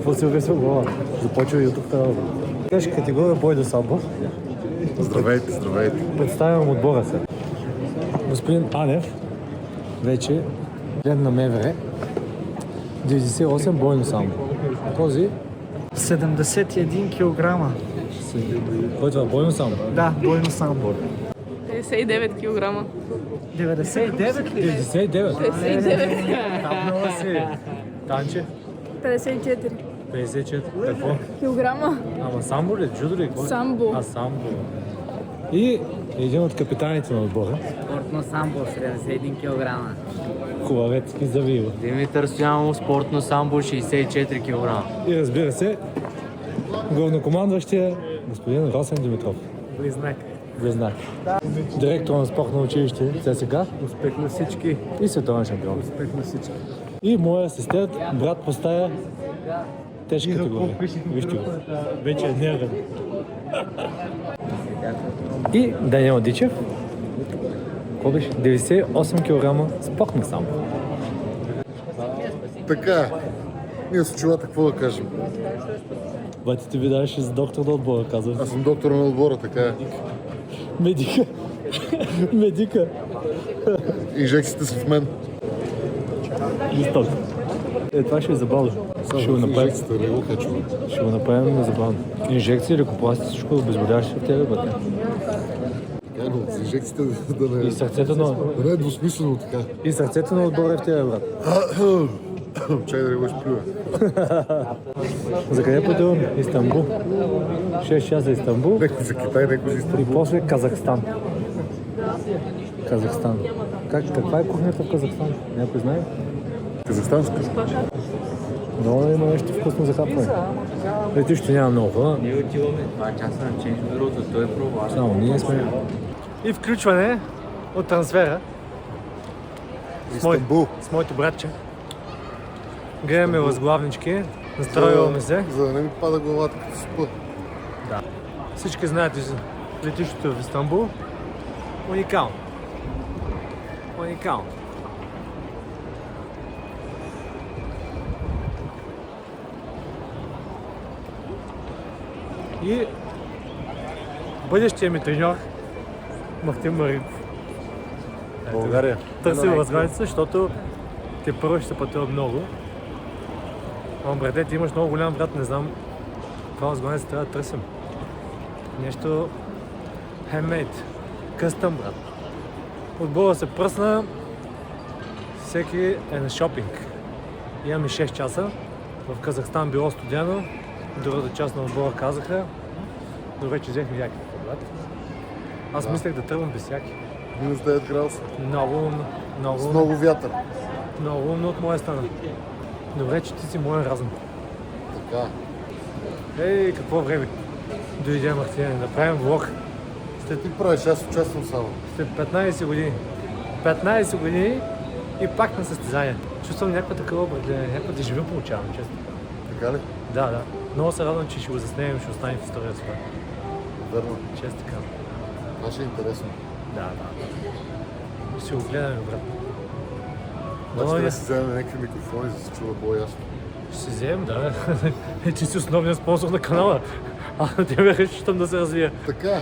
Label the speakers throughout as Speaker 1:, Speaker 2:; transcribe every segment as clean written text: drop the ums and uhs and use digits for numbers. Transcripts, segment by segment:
Speaker 1: Какво си обесил глава? Започва YouTube канал. Кажеш категория бой до самбо.
Speaker 2: Здравейте, здравейте.
Speaker 1: Представям отбора се. Господин Анев, вече член на МВР, 98 бойно самбо. Този
Speaker 3: 71 килограма.
Speaker 1: кой това бойно самбо?
Speaker 3: Да, бойно самбо.
Speaker 4: 59 кг.
Speaker 3: 99 ли?
Speaker 1: 99.
Speaker 4: 59
Speaker 1: Тапнала си. Танче?
Speaker 4: 54
Speaker 1: 54. Какво?
Speaker 4: килограма.
Speaker 1: Ама самбо ли? Джудо ли? Какво?
Speaker 4: Самбо.
Speaker 1: А, самбо. И един от капитаните на отбора.
Speaker 5: Спортно самбо, 71 кг.
Speaker 1: Хубавец и завива.
Speaker 5: Димитър Стоянов, спортно самбо, 64 кг.
Speaker 1: И разбира се, главнокомандващия господин Росен Димитров.
Speaker 3: Близнак.
Speaker 1: Близнак. Директор на спортно училище ЦСК
Speaker 3: Успех на всички.
Speaker 1: и световен шампион.
Speaker 3: Успех на всички.
Speaker 1: И моя асистент, брат по стая, тежка категория. Вижте го. Вече е нервен. И Даниел Дичев. Какво беше? 98 кг спортно самбо.
Speaker 2: Така, ние с очилата какво да кажем?
Speaker 1: Батите ви даваше за доктор на отбора, казвам.
Speaker 2: Аз съм доктор на отбора, така е.
Speaker 1: Медика. Медика.
Speaker 2: Инжекциите са в мен.
Speaker 1: Жесток. Това ще е забавно. Ще го направим.
Speaker 2: Инжекциите не го качвам.
Speaker 1: Ще го направим незабавно. Инжекции, лекопласти, всичко обезболяващо в тебе, бъде.
Speaker 2: Така, но с инжекциите да не,
Speaker 1: И сърцето на...
Speaker 2: да не е двусмислено така.
Speaker 1: И сърцето на отбора е в тебе, брат.
Speaker 2: Чай да не го изплюя.
Speaker 1: За къде пътувам? Истанбул. 6 часа Истанбул
Speaker 2: Некой за Китай, некой за
Speaker 1: и
Speaker 2: Истанбул.
Speaker 1: после Казахстан. Казахстан. Каква е кухнята в Казахстан? Някой знае?
Speaker 2: Казахстанска.
Speaker 1: Много има нещо вкусно за хапване. Летището няма много хора.
Speaker 5: Ние отиваме 2 часа на ченч бюрото, той пробва.
Speaker 1: Само ние сме. И включване от трансфера
Speaker 2: Истанбул.
Speaker 1: с моето братче. Гледаме възглавнички, настроиваме се.
Speaker 2: За да не ми пада главата като спа.
Speaker 1: Всички знаете за летището в Истанбул. Уникално. Уникално. И бъдещия ми треньор Махтин Маринков.
Speaker 2: България.
Speaker 1: Търсим възглавница, защото те първо ще се пътува много. Ама брате, ти имаш много голям брат, не знам каква възглавница трябва да търсим. Нещо handmade, къстъм, брат. Отбора се пръсна, всеки е на шопинг. Имаме 6 часа, в Казахстан било студено, другата част на отбора казаха, но вече взехме яки, брат. Аз мислех да тръгвам без яки.
Speaker 2: Минус 9 градуса.
Speaker 1: Много
Speaker 2: С много вятър.
Speaker 1: умно от моя страна. Добре, че ти си моя разум.
Speaker 2: Така.
Speaker 1: Ей, какво време. Дойде Мартин, да направим влог
Speaker 2: Ти правиш, аз участвам само.
Speaker 1: след 15 години. 15 години и пак на състезание. Чувствам някаква такава определение, някаква дежавю получавам, честно.
Speaker 2: Така ли?
Speaker 1: Да. Много се радвам, че ще го заснемем, ще остане в историята това.
Speaker 2: Верно.
Speaker 1: Честно така.
Speaker 2: Това ще е интересно.
Speaker 1: Да. Ще го гледаме, брат.
Speaker 2: Обаче
Speaker 1: Много
Speaker 2: да
Speaker 1: е.
Speaker 2: си вземем някакви микрофони, за да се чува по-ясно.
Speaker 1: Ще се вземем, да. Ти си основният спонсор на канала. А те ме разчитам да се развия.
Speaker 2: Така.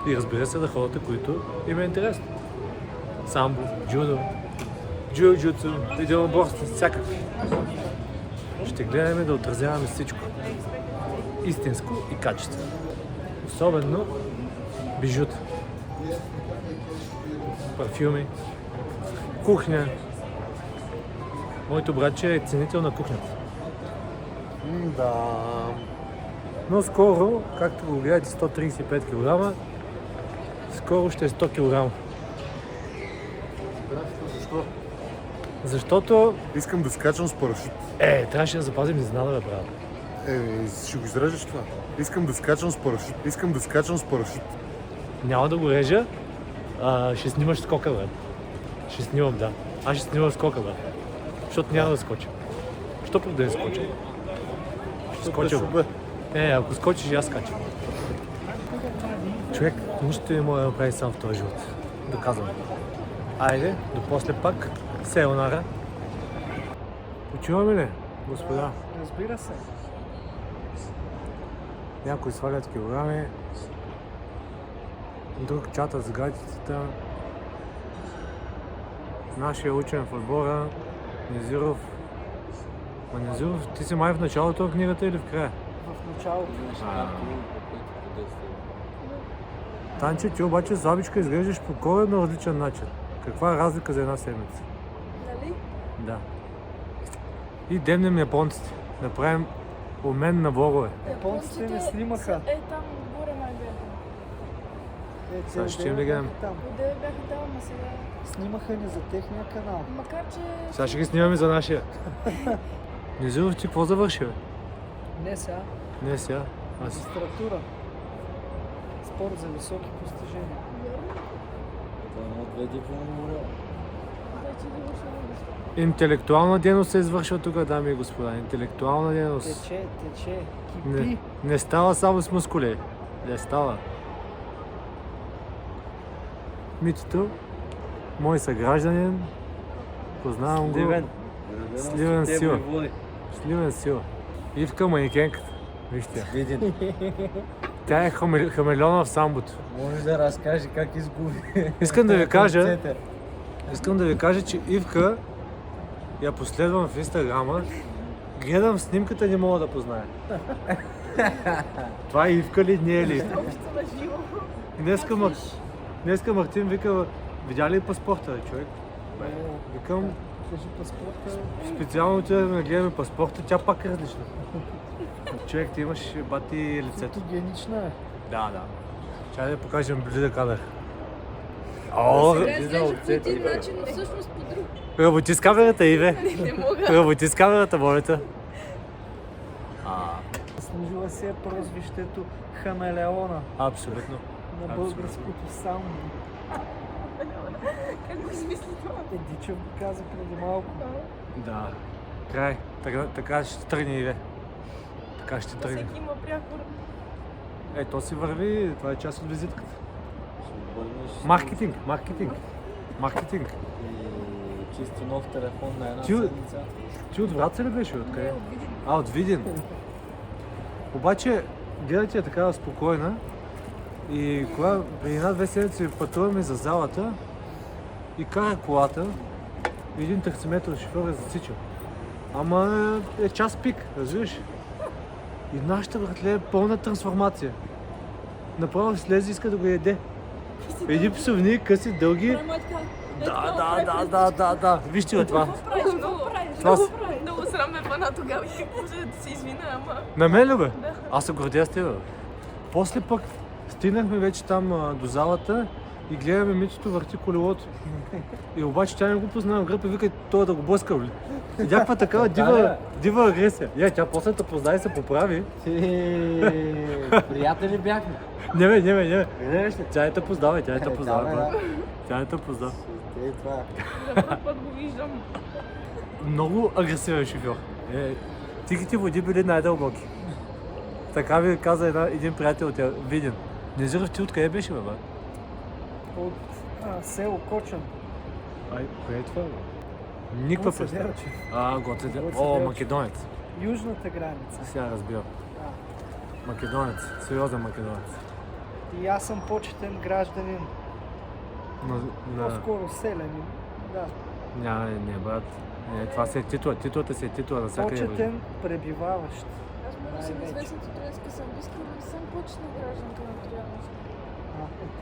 Speaker 1: И разбира се, да хората, които им е интересно. Самбо, джудо, джиу-джитсу, единоборство, всякакви. Ще гледаме да отразяваме всичко. Истинско и качествено. Особено бижута. Парфюми, кухня. Моето братче е ценител на кухнята.
Speaker 2: Да.
Speaker 1: Но скоро, както го гледате 135 кг, скоро ще е 100 кг.
Speaker 2: Защо?
Speaker 1: Защото,
Speaker 2: Искам да скачам с парашют.
Speaker 1: трябваше да запазим изненада, бе, брат.
Speaker 2: Ще го изрежеш това. Искам да скачам с парашют. Искам да скачам с парашют.
Speaker 1: Няма да го режа, ще снимаш скока, бе. Ще снимам, да. Аз ще снимам скока, бе. Защото няма да скоча. Що пък да не скоча? Ще скоча, бе. Ако скочиш, и аз скачам. Човек, нищо не може да направи сам в този живот. Доказвам. Айде, до после пак. Сейонара. Почуваме ли? господа.
Speaker 3: Разбира се.
Speaker 1: Някои слагат килограми, друг чата с гатицата. Нашия учен в отбора, Незиров. Незиров, ти си май в началото на книгата или в края?
Speaker 3: В началото.
Speaker 1: Танче, ти обаче слабичка изглеждаш по коренно различен начин. Каква е разлика за една седмица?
Speaker 4: Нали?
Speaker 1: Да. И демнем японците. Направим обмен на влогове.
Speaker 3: Японците не снимаха.
Speaker 4: Там горе май бяха.
Speaker 1: Сега ще им ли гледам?
Speaker 3: Там.
Speaker 4: Къде бяха там, а сега...
Speaker 3: Снимаха ни за техния канал.
Speaker 4: Макар, че...
Speaker 1: Сега ще ги снимаме за нашия. Незиров, ти какво завърши, бе?
Speaker 3: Не сега.
Speaker 1: Не сега. Аз.
Speaker 3: Магистратура. Спорт за високи постижения.
Speaker 4: Вече завършваме нищо.
Speaker 1: Интелектуална дейност се извършва тук, дами и господа. Интелектуална дейност.
Speaker 3: Тече, кипи.
Speaker 1: Не става само с мускули. Не става. Митито, мой съгражданин, познавам го. Сливен сила. Сливен сила. Ивка манекенката. Вижте я.
Speaker 5: Виден.
Speaker 1: Тя е хамелеона в самбото.
Speaker 5: Може да разкаже как изгуби.
Speaker 1: Искам да ви кажа, че Ивка я последвам в Инстаграма. Гледам снимката, не мога да позная. Това е Ивка ли, не е ли? Днеска Мартин вика, видя ли паспорта, човек? Викам,
Speaker 3: Кажи паспорта.
Speaker 1: специално отидем да гледаме паспорта, тя пак е различна. Човек, ти имаш бати лицето.
Speaker 3: Фотогенична е.
Speaker 1: Да. Чай да покажем близък кадър. О,
Speaker 4: Сега изглежда по един начин, но всъщност по друг.
Speaker 1: работи с камерата, Иве.
Speaker 4: Не мога.
Speaker 1: Работи с камерата, моля те.
Speaker 3: Служила си е прозвището Хамелеона
Speaker 1: Абсолютно.
Speaker 3: на българското само.
Speaker 4: Как го измисли това?
Speaker 3: Дичев го каза преди малко.
Speaker 1: Да. Край. Така ще тръгне, Иве. Така ще тръгне.
Speaker 4: Всеки има прякор.
Speaker 1: То си върви, това е част от визитката. Маркетинг.
Speaker 5: И чисто нов телефон на една
Speaker 1: Ти-
Speaker 5: седмица.
Speaker 1: Ти от Враца ли беше? Откъде?
Speaker 4: Не, от Видин.
Speaker 1: От Видин. Обаче, гледайте е такава спокойна и кога преди една-две седмици пътуваме за залата и кара колата, и един таксиметров шофьор е засичал. Ама е час пик, разбираш? И нашата братле е пълна трансформация. Направо слезе, иска да го яде. Едни псовни, къси, дълги. Да. Вижте го това. Това с-
Speaker 4: Много срам ме пана тогава. Как може да се извина, ама...
Speaker 1: На мен ли, бе? Аз се гордя с теб, бе. После пък стигнахме вече там до залата и гледаме Митото върти колелото. И обаче тя не го познава в гръб и вика това да го блъска, бе. И някаква такава дива агресия. Тя после те позна и се поправи.
Speaker 5: Приятели бяхме.
Speaker 1: Не бе.
Speaker 5: Видиш ли?
Speaker 1: Тя не те познава, тя не те
Speaker 5: Да,
Speaker 1: познава.
Speaker 5: бе,
Speaker 1: брат.
Speaker 5: да.
Speaker 1: Тя не те познава.
Speaker 5: Това е.
Speaker 4: За първ път го виждам.
Speaker 1: Много агресивен шофьор. Тихите води били най-дълбоки. Така ви каза един приятел от Видин. Незиров, ти откъде беше, бе?
Speaker 3: От село Кочан.
Speaker 1: Кое е това, бе? Никаква
Speaker 3: Гоце
Speaker 1: представа.
Speaker 3: Делчев.
Speaker 1: Гоце
Speaker 3: Гоце
Speaker 1: О,
Speaker 3: Делчев.
Speaker 1: македонец.
Speaker 3: Южната граница.
Speaker 1: Сега разбирам. Македонец. Сериозен македонец.
Speaker 3: И аз съм почетен гражданин.
Speaker 1: На...
Speaker 3: По-скоро селянин. Да.
Speaker 1: Не, брат. Не, това си е титла. Титлата си е титла на всяка
Speaker 3: Почетен пребиваващ.
Speaker 4: Аз мога да съм известна титуленска самбистка, но не съм почетна гражданка на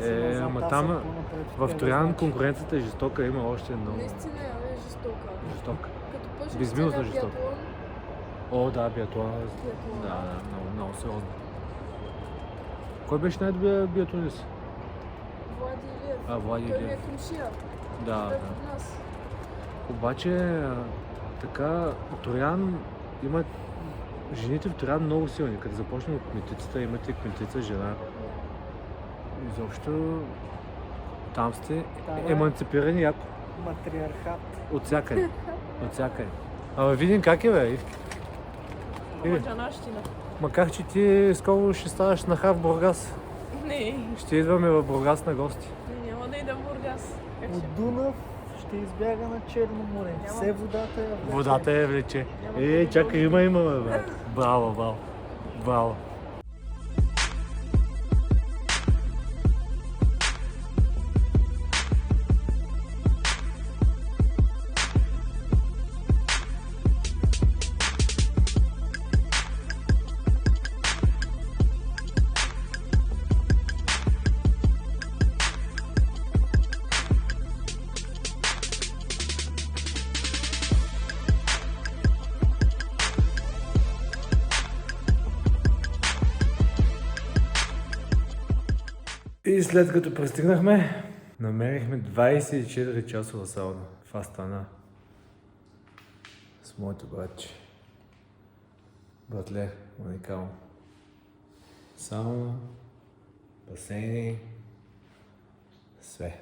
Speaker 4: Троян.
Speaker 1: Ама там в Троян конкуренцията е жестока, има още много.
Speaker 4: Наистина е жестока.
Speaker 1: Жестока.
Speaker 4: Като почнем
Speaker 1: Безмилостно
Speaker 4: сега
Speaker 1: жестока.
Speaker 4: биатлон,
Speaker 1: О, да, биатлон.
Speaker 4: биатлон.
Speaker 1: Да, много сериозно. Кой беше най-добрият биатлонист?
Speaker 4: Влади Илиев.
Speaker 1: Влади
Speaker 4: Той ми е
Speaker 1: Илиев.
Speaker 4: комшия.
Speaker 1: Да.
Speaker 4: Той е от нас.
Speaker 1: Обаче, така, Троян има... Жените в Троян много силни. Като започнем от кметицата, имате кметица, жена. Изобщо там сте еманципирани яко.
Speaker 3: Матриархат.
Speaker 1: От всякъде. Ама видим как е, бе, Ивки.
Speaker 4: Маджанащина.
Speaker 1: Макар, че ти скоро ще ставаш на в Бургас.
Speaker 4: Не,
Speaker 1: Ще идваме в Бургас на гости.
Speaker 4: няма да идам в Бургас. Как
Speaker 3: От
Speaker 4: ще?
Speaker 3: Дунав ще Ще избяга на Черно море. Все водата е влече.
Speaker 1: Водата е влече. Чакай, има, бе. Браво. Браво. И след като пристигнахме, намерихме 24 часова сауна в Астана. С моето братче. Братле, уникално. Сауна, басейни, све.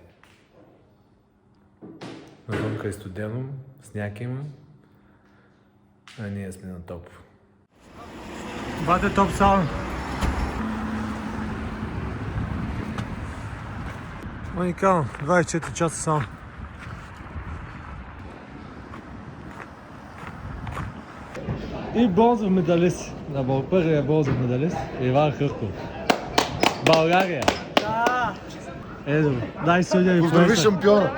Speaker 1: Навънка е студено, сняг има, а ние сме на топ. Това е топ сауна. Уникално, 24 часа само. И бронзов медалист. Първият бронзов медалист Иван Хърков. България! Да! Ето, дай судя и
Speaker 2: Поздрави шампиона!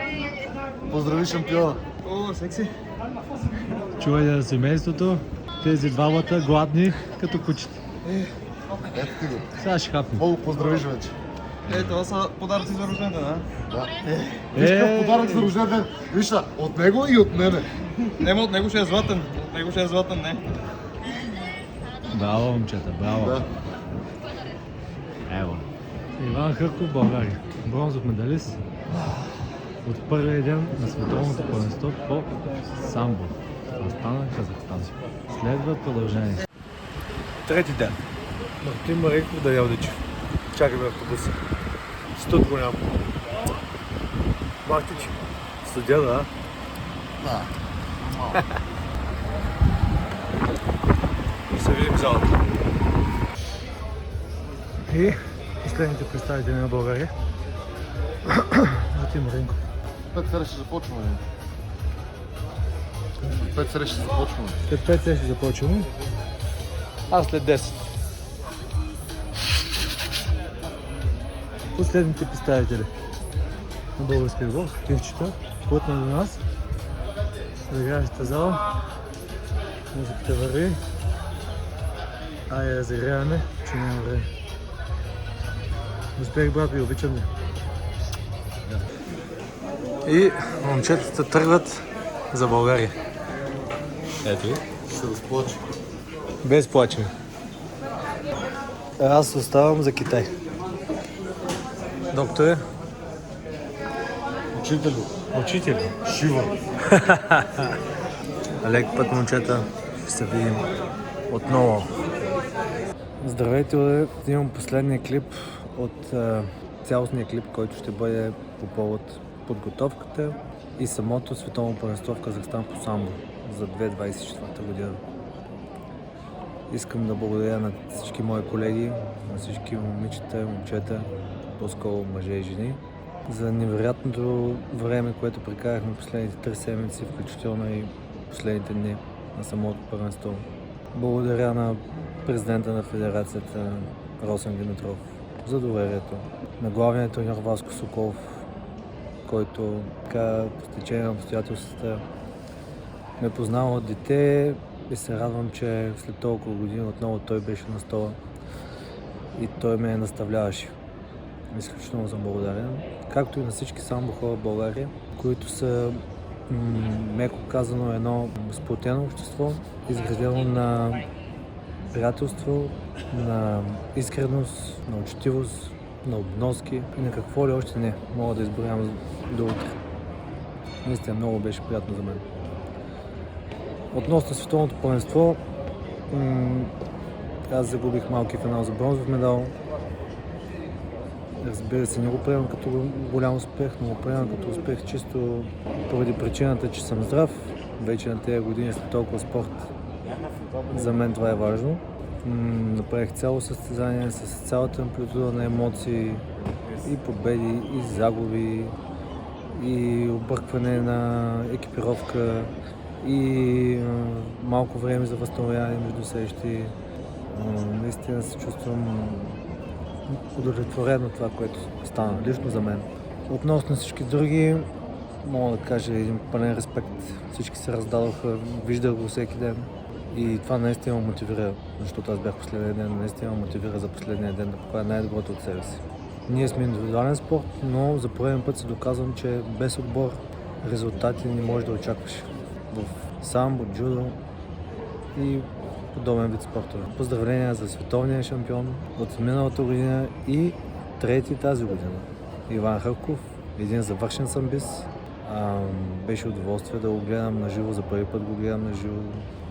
Speaker 2: Поздрави шампиона!
Speaker 3: О, секси!
Speaker 1: Чувай на семейството, тези двамата гладни като кучета.
Speaker 2: Ето ти го.
Speaker 1: Сега ще хапнем.
Speaker 2: Много поздравиш вече.
Speaker 3: Това са подаръци за рожден ден, а?
Speaker 2: Да. Виж какъв подарък за рожден ден. Виж от него и от мене.
Speaker 3: Нема, от него ще е златен. От него ще е златен, не.
Speaker 1: Браво, момчета, браво.
Speaker 2: Да.
Speaker 1: Ево. Иван Хърков, България. Бронзов медалист от първия ден на световното първенство по самбо. Астана, Казахстан. Следва продължение. Трети ден. Мартин Маринков да Ялдичев. Чакаме автобуса. Студ го няма. Мартич. Студия, да?
Speaker 2: Да.
Speaker 1: Да се видим в залата. И последните представители на България. Мартин Маринков.
Speaker 2: 5 срещи започваме. 5 срещи започваме.
Speaker 1: След 5 срещи започваме. Аз след 10. Последните представители на българския гол, Кивчето, плътна до нас. Разиграващата зала. Музиката върви. Айде разиграваме, че няма време. Успех, брат, ви обичам ви. И момчетата тръгват за България. Ето ви.
Speaker 2: Ще разплача.
Speaker 1: Без плачене. Аз оставам за Китай. Докторе?
Speaker 2: Учителю.
Speaker 1: Учител.
Speaker 2: Шива.
Speaker 1: Лек път, момчета. Ще се видим отново. Здравейте, имам последния клип от цялостния клип, който ще бъде по повод подготовката и самото световно първенство в Казахстан по самбо за 2024 година. Искам да благодаря на всички мои колеги, на всички момичета и момчета, по-скоро мъже и жени, за невероятното време, което прекарахме последните 3 седмици, включително и последните дни на самото първенство. Благодаря на президента на федерацията Росен Димитров за доверието, на главния треньор Васко Соколов, който така по стечение на обстоятелствата ме познава от дете и се радвам, че след толкова години отново той беше на стола и той ме наставляваше. Изключително съм благодарен, както и на всички самбо хора в България, които са, меко казано, едно сплотено общество, изградено на приятелство, на искреност, на учтивост, на обноски и на какво ли още не. Мога да изброявам до утре. Наистина много беше приятно за мен. Относно световното първенство, аз загубих малки финал за бронзов медал. Разбира се, не го приемам като голям успех, но го приемам като успех чисто поради причината, че съм здрав. Вече на тези години след толкова спорт. За мен това е важно. Направих цяло състезание с цялата амплитуда на емоции, и победи, и загуби,
Speaker 6: и объркване на екипировка и малко време за възстановяване между срещи. Наистина се чувствам удовлетворен от това, което стана лично за мен. Относно всички други, мога да кажа един пълен респект. Всички се раздадоха, виждах го всеки ден и това наистина ме мотивира, защото аз бях последния ден, наистина ме мотивира за последния ден да покажа най-доброто от себе си. Ние сме индивидуален спорт, но за пореден път се доказвам, че без отбор резултати не можеш да очакваш в самбо, джудо и подобен вид спортове. Поздравления за световния шампион от миналата година и трети тази година. Иван Хърков, един завършен самбист. Беше удоволствие да го гледам на живо, за първи път го гледам на живо.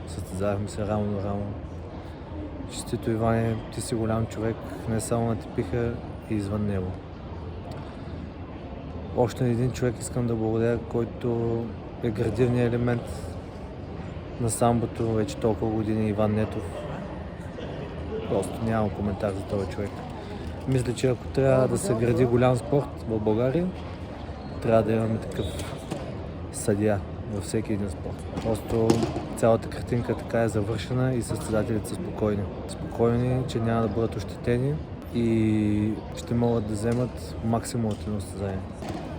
Speaker 6: Състезавахме се рамо на рамо. Честито, Иване, ти си голям човек, не само на Тепиха и извън него. Още един човек искам да благодаря, който е градивният елемент на самбото вече толкова години, Иван Нетов. Просто нямам коментар за този човек. Мисля, че ако трябва да се гради голям спорт в България, трябва да имаме такъв съдия във всеки един спорт. Просто цялата картинка така е завършена и състезателите са спокойни. Спокойни, че няма да бъдат ощетени и ще могат да вземат максимум от едно състезание.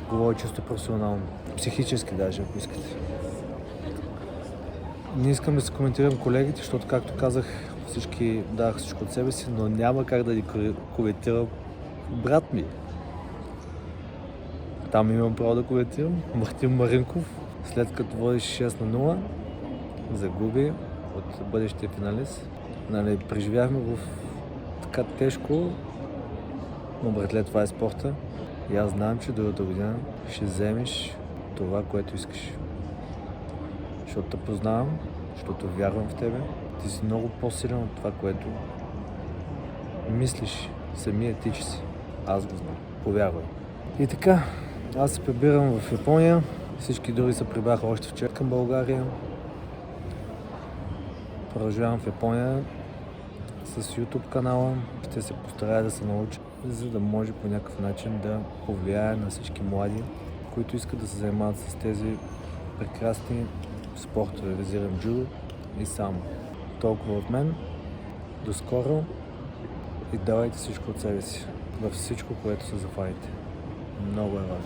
Speaker 6: Говоря чисто професионално. Психически даже, ако искате. Не искам да се коментирам колегите, защото, както казах, всички давах всичко от себе си, но няма как да ги коментирам брат ми. Там имам право да коментирам. Мартин Маринков, след като водиш 6-0, загуби от бъдещия финалист. Преживяхме го така тежко, но братле, това е спорта. И аз знам, че другата година ще вземеш това, което искаш. Защото те познавам, защото вярвам в тебе. Ти си много по-силен от това, което мислиш самия ти, че си. Аз го знам. Повярвай. И така, аз се прибирам в Япония. Всички други се прибраха още вчера към България. Продължавам в Япония с YouTube канала. Ще се постарая да се науча, за да може по някакъв начин да повлияе на всички млади, които искат да се занимават с тези прекрасни спортове. Визирам джудо и само. Толкова от мен. До скоро и давайте всичко от себе си. Във всичко, което се зафаните. Много е важно.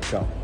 Speaker 6: Чао!